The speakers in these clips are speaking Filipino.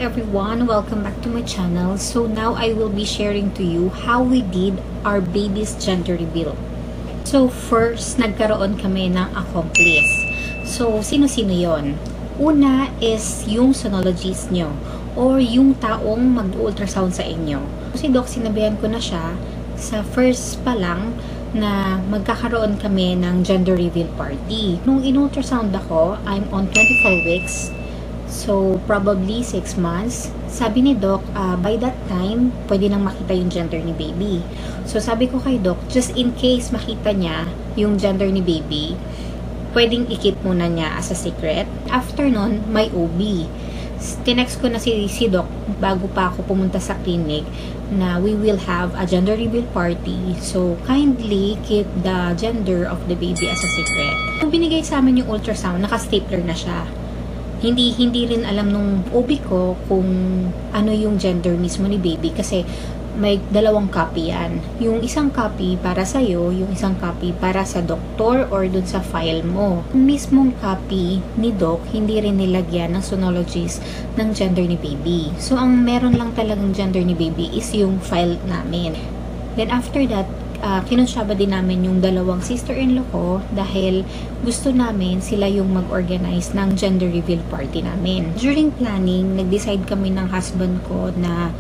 everyone, welcome back to my channel. So now I will be sharing to you how we did our baby's gender reveal. So first, nagkaroon kami ng accomplice. So sino-sino yon? Una is yung sonologist nyo or yung taong mag-ultrasound sa inyo. Si Doc, sinabihan ko na siya sa first pa lang na magkakaroon kami ng gender reveal party. Nung in-ultrasound ako, I'm on 24 weeks. So, probably 6 months. Sabi ni Doc, by that time, pwede nang makita yung gender ni baby. So, sabi ko kay Doc, just in case makita niya yung gender ni baby, pwedeng i-keep muna niya as a secret. After nun, may OB. Tinext ko na si Doc bago pa ako pumunta sa clinic na we will have a gender reveal party. So, kindly keep the gender of the baby as a secret. Nung binigay sa amin yung ultrasound, naka-stapler na siya. Hindi rin alam nung OB ko kung ano yung gender mismo ni baby kasi may dalawang copy yan. Yung isang copy para sa'yo, yung isang copy para sa doktor or dun sa file mo. Yung mismong copy ni Doc, hindi rin nilagyan ng sonologist ng gender ni baby. So, ang meron lang talagang gender ni baby is yung file namin. Then after that, kinonsyaba din namin yung dalawang sister-in-law ko dahil gusto namin sila yung mag-organize ng gender reveal party namin. During planning, nag-decide kami ng husband ko na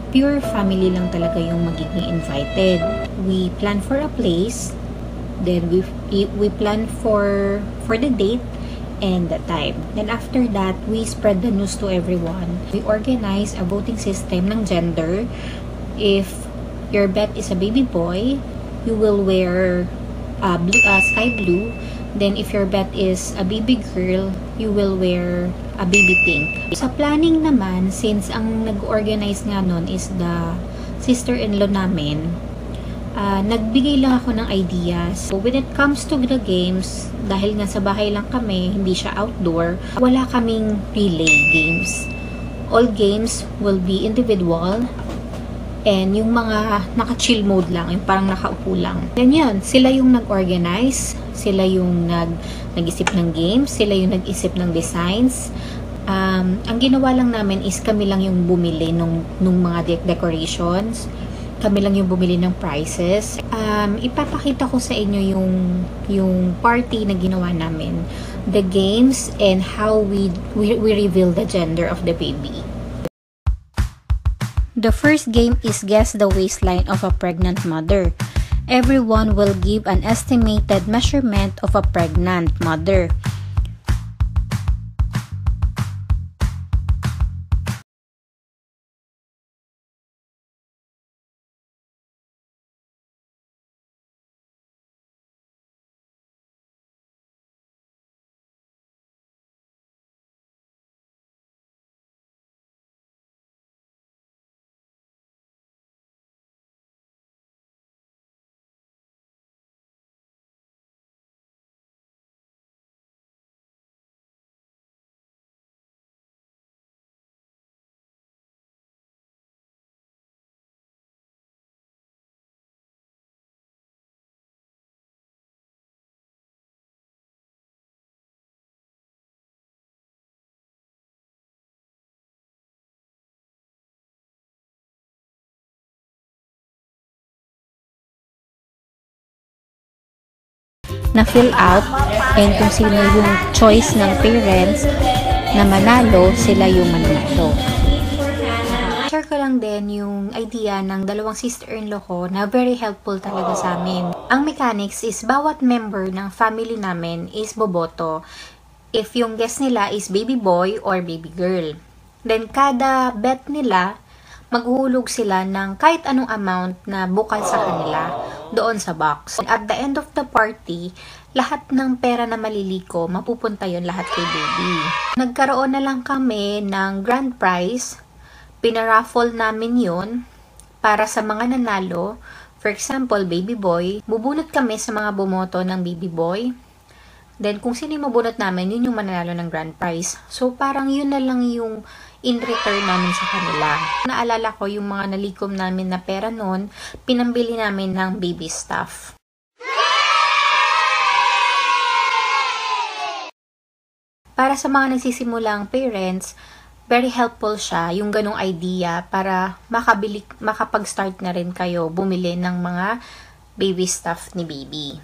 pure family lang talaga yung magiging invited. We plan for a place, then we plan for the date and the time. Then after that, we spread the news to everyone. We organize a voting system ng gender. If your bet is a baby boy, you will wear sky blue. Then if your bet is a baby girl, you will wear a baby pink. Sa planning naman, since ang nag-organize nga nun is the sister-in-law namin, nagbigay lang ako ng ideas. So when it comes to the games, dahil nga sa bahay lang kami, hindi siya outdoor, wala kaming relay games. All games will be individual. And yung mga naka-chill mode lang, yung parang nakaupo lang. Then yun, sila yung nag-organize, sila yung nag-isip ng games, sila yung nag-isip ng designs. Ang ginawa lang namin is kami lang yung bumili nung mga decorations. Kami lang yung bumili ng prizes. Ipapakita ko sa inyo yung party na ginawa namin. The games and how we reveal the gender of the baby. The first game is guess the waistline of a pregnant mother. Everyone will give an estimated measurement of a pregnant mother. Na fill out and kung sino yung choice ng parents na manalo, sila yung manalo. Share ko lang din yung idea ng dalawang sister-in-law ko na very helpful talaga sa amin. Ang mechanics is bawat member ng family namin is boboto if yung guess nila is baby boy or baby girl. Then kada bet nila, maghuhulog sila ng kahit anong amount na bukal sa kanila doon sa box. At the end of the party, lahat ng pera na maliliko, mapupunta yon lahat kay baby. Nagkaroon na lang kami ng grand prize. Pinaraffle namin yon para sa mga nanalo. For example, baby boy. Bubunot kami sa mga bumoto ng baby boy. Then, kung sino yung mabunot namin, yun yung mananalo ng grand prize. So, parang yun na lang yung in return namin sa kanila. Naalala ko yung mga nalikom namin na pera noon, pinambili namin ng baby stuff. Para sa mga nagsisimulang parents, very helpful siya, yung ganong idea, para makapag-start na rin kayo bumili ng mga baby stuff ni baby.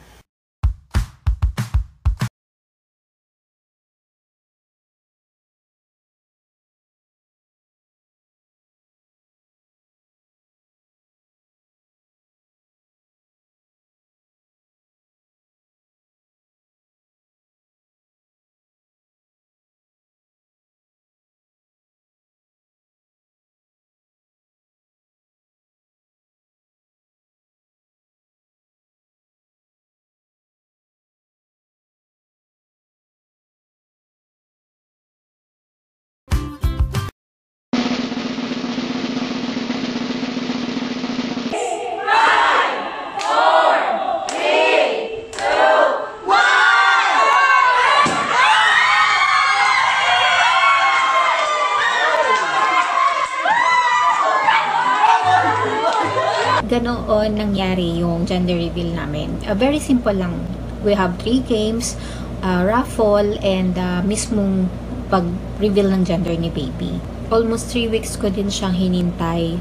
Ganoon nangyari yung gender reveal namin. Very simple lang. We have 3 games, raffle, and mismong pag-reveal ng gender ni baby. Almost 3 weeks ko din siyang hinintay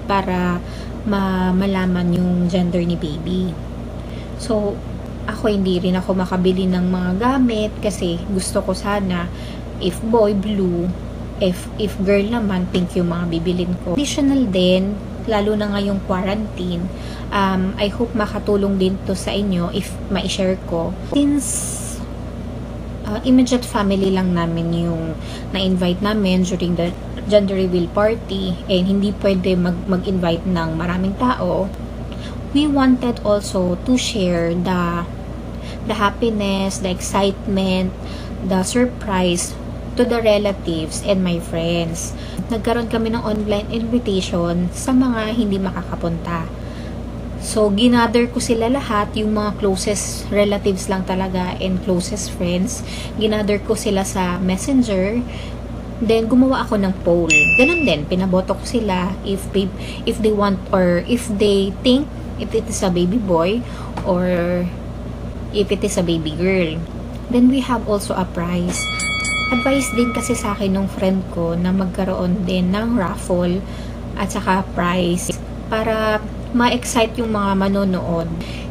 para malaman yung gender ni baby. So, ako hindi rin ako makabili ng mga gamit kasi gusto ko sana, if boy, blue, if girl naman, pink yung mga bibilin ko. Additional din, lalo na ngayong quarantine, I hope makatulong din to sa inyo if ma-share ko. Since immediate family lang namin yung na-invite namin during the gender reveal party, and hindi pwede mag-invite ng maraming tao, we wanted also to share the happiness, the excitement, the surprise to the relatives and my friends. Nagkaroon kami ng online invitation sa mga hindi makakapunta. So, ginather ko sila lahat, yung mga closest relatives lang talaga and closest friends. Ginather ko sila sa Messenger. Then, gumawa ako ng poll. Ganun din, pinaboto ko sila if they want, or if they think if it is a baby boy or if it is a baby girl. Then, we have also a prize. Advice din kasi sa akin ng friend ko na magkaroon din ng raffle at saka prize para ma-excite yung mga manonood.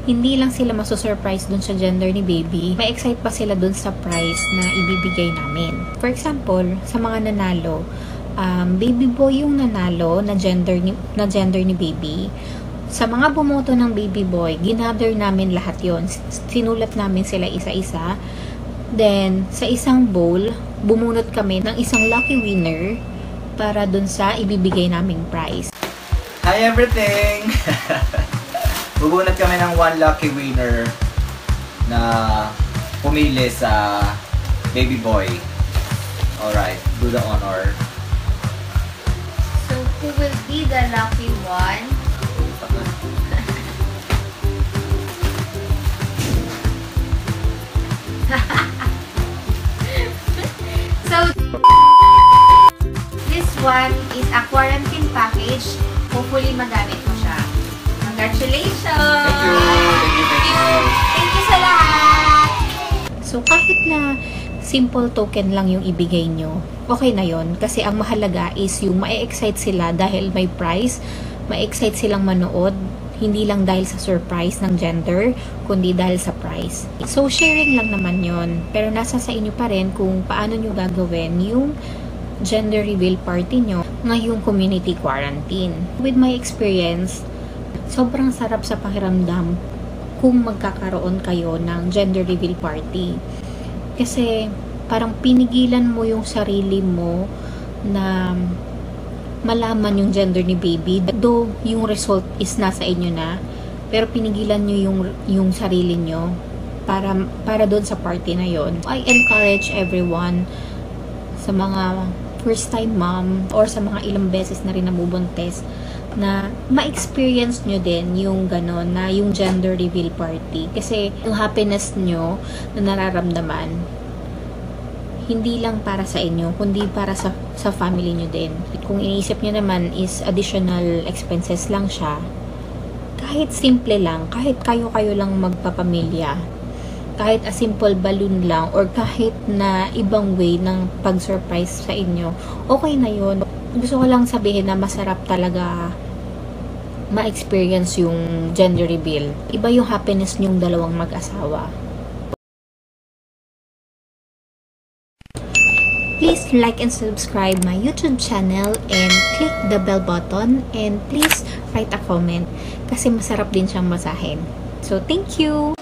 Hindi lang sila maso-surprise dun sa gender ni baby, ma-excite pa sila dun sa prize na ibibigay namin. For example, sa mga nanalo, baby boy yung nanalo na gender ni baby. Sa mga bumoto ng baby boy, ginather namin lahat yon. Sinulat namin sila isa-isa. Then, sa isang bowl, bumunot kami ng isang lucky winner para dun sa ibibigay naming prize. Hi everything! Bubunot kami ng 1 lucky winner na pumili sa baby boy. Alright, do the honor. So, who will be the lucky one? So, this one is a quarantine package. Hopefully, magamit mo siya. Congratulations! Thank you! Thank you! Thank you sa lahat! So, kahit na simple token lang yung ibigay nyo, okay na yon. Kasi ang mahalaga is yung ma-excite sila dahil may prize, ma-excite silang manood, hindi lang dahil sa surprise ng gender, kundi dahil sa prize. So, sharing lang naman yon. Pero nasa sa inyo pa rin kung paano nyo gagawin yung gender reveal party nyo ngayong community quarantine. With my experience, sobrang sarap sa pakiramdam kung magkakaroon kayo ng gender reveal party. Kasi parang pinigilan mo yung sarili mo na malaman yung gender ni baby. Though yung result is nasa inyo na, pero pinigilan nyo yung sarili nyo para doon sa party na yon. I encourage everyone, sa mga first time mom or sa mga ilang beses na rin nabubuntis, na ma-experience nyo din yung gano'n, na yung gender reveal party. Kasi yung happiness nyo na nararamdaman, hindi lang para sa inyo, kundi para sa family nyo din. Kung iniisip nyo naman is additional expenses lang siya, kahit simple lang, kahit kayo lang magpapamilya, kahit a simple balloon lang or kahit na ibang way ng pag-surprise sa inyo, okay na yun. Gusto ko lang sabihin na masarap talaga ma-experience yung gender reveal. Iba yung happiness niyong dalawang mag-asawa. Please like and subscribe my YouTube channel and click the bell button, and please write a comment kasi masarap din siyang basahin. So, thank you!